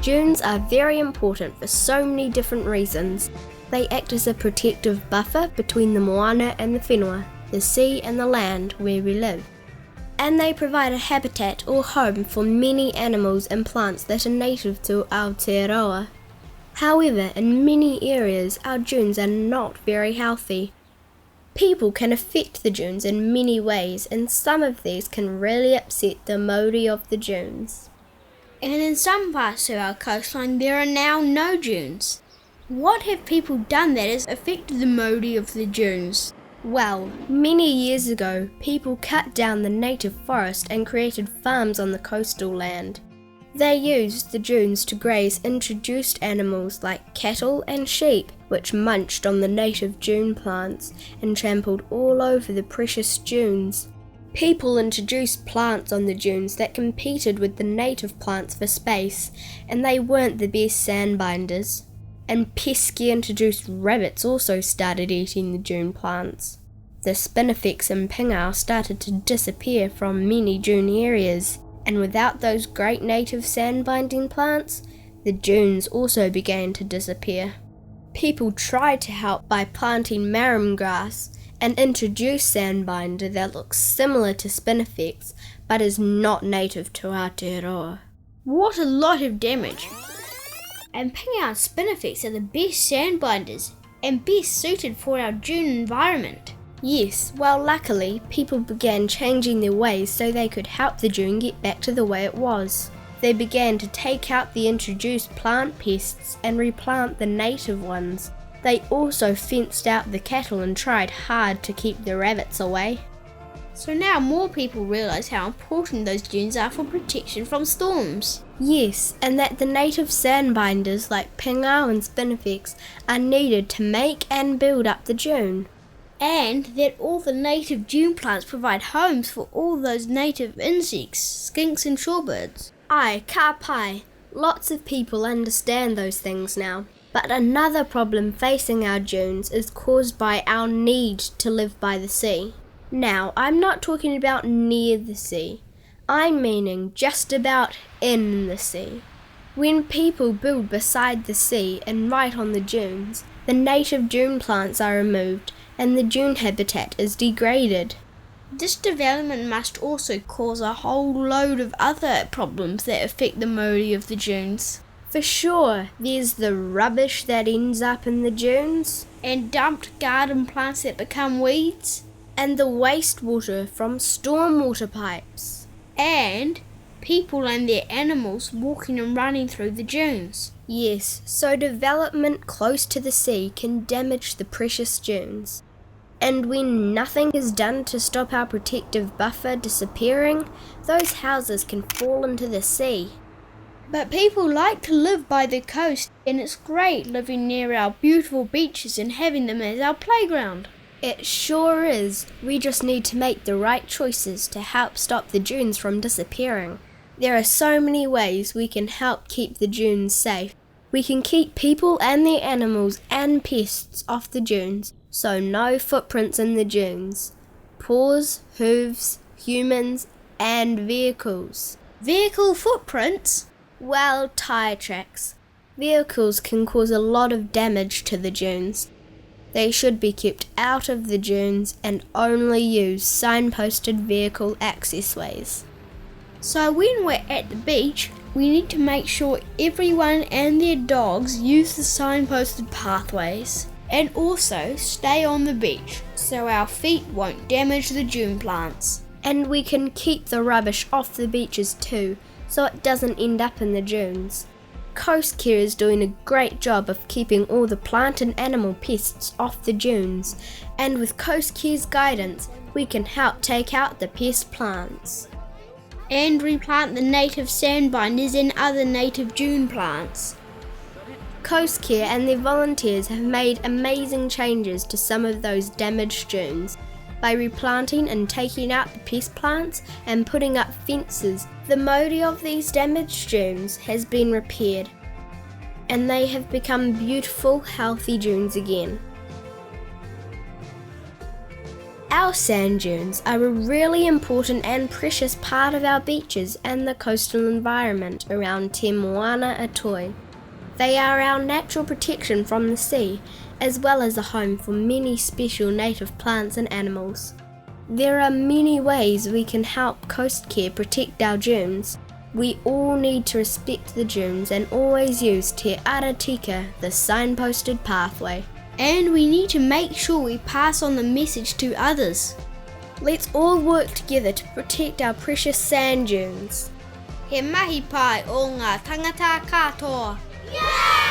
Dunes are very important for so many different reasons. They act as a protective buffer between the moana and the whenua, the sea and the land where we live. And they provide a habitat or home for many animals and plants that are native to Aotearoa. However, in many areas, our dunes are not very healthy. People can affect the dunes in many ways, and some of these can really upset the mauri of the dunes. And in some parts of our coastline, there are now no dunes. What have people done that has affected the mauri of the dunes? Well, many years ago, people cut down the native forest and created farms on the coastal land. They used the dunes to graze introduced animals like cattle and sheep, which munched on the native dune plants and trampled all over the precious dunes. People introduced plants on the dunes that competed with the native plants for space, and they weren't the best sandbinders. And pesky introduced rabbits also started eating the dune plants. The spinifex and pingao started to disappear from many dune areas, and without those great native sandbinding plants, the dunes also began to disappear. People tried to help by planting marram grass and introduced sandbinder that looks similar to spinifex but is not native to Aotearoa. What a lot of damage! And pingao and spinifex are the best sandbinders and best suited for our dune environment. Yes, well luckily, people began changing their ways so they could help the dune get back to the way it was. They began to take out the introduced plant pests and replant the native ones. They also fenced out the cattle and tried hard to keep the rabbits away. So now more people realise how important those dunes are for protection from storms. Yes, and that the native sandbinders like pingao and spinifex are needed to make and build up the dune. And that all the native dune plants provide homes for all those native insects, skinks and shorebirds. Aye, ka pai. Lots of people understand those things now. But another problem facing our dunes is caused by our need to live by the sea. Now, I'm not talking about near the sea. I'm meaning just about in the sea. When people build beside the sea and right on the dunes, the native dune plants are removed and the dune habitat is degraded. This development must also cause a whole load of other problems that affect the mauri of the dunes. For sure, there's the rubbish that ends up in the dunes, and dumped garden plants that become weeds, and the wastewater from stormwater pipes, and people and their animals walking and running through the dunes. Yes, so development close to the sea can damage the precious dunes. And when nothing is done to stop our protective buffer disappearing, those houses can fall into the sea. But people like to live by the coast, and it's great living near our beautiful beaches and having them as our playground. It sure is. We just need to make the right choices to help stop the dunes from disappearing. There are so many ways we can help keep the dunes safe. We can keep people and their animals and pests off the dunes, so no footprints in the dunes. Paws, hooves, humans, and vehicles. Vehicle footprints? Well, tyre tracks. Vehicles can cause a lot of damage to the dunes. They should be kept out of the dunes and only use signposted vehicle accessways. So when we're at the beach, we need to make sure everyone and their dogs use the signposted pathways. And also stay on the beach so our feet won't damage the dune plants. And we can keep the rubbish off the beaches too, so it doesn't end up in the dunes. CoastCare is doing a great job of keeping all the plant and animal pests off the dunes, and with CoastCare's guidance, we can help take out the pest plants. And replant the native sandbinders and other native dune plants. CoastCare and their volunteers have made amazing changes to some of those damaged dunes. By replanting and taking out the pest plants and putting up fences, the mauri of these damaged dunes has been repaired, and they have become beautiful, healthy dunes again. Our sand dunes are a really important and precious part of our beaches and the coastal environment around Te Moana Atoi. They are our natural protection from the sea, as well as a home for many special native plants and animals. There are many ways we can help CoastCare protect our dunes. We all need to respect the dunes and always use Te Ara Tika, the signposted pathway. And we need to make sure we pass on the message to others. Let's all work together to protect our precious sand dunes. He mahi pai o ngā tangata katoa. Yay!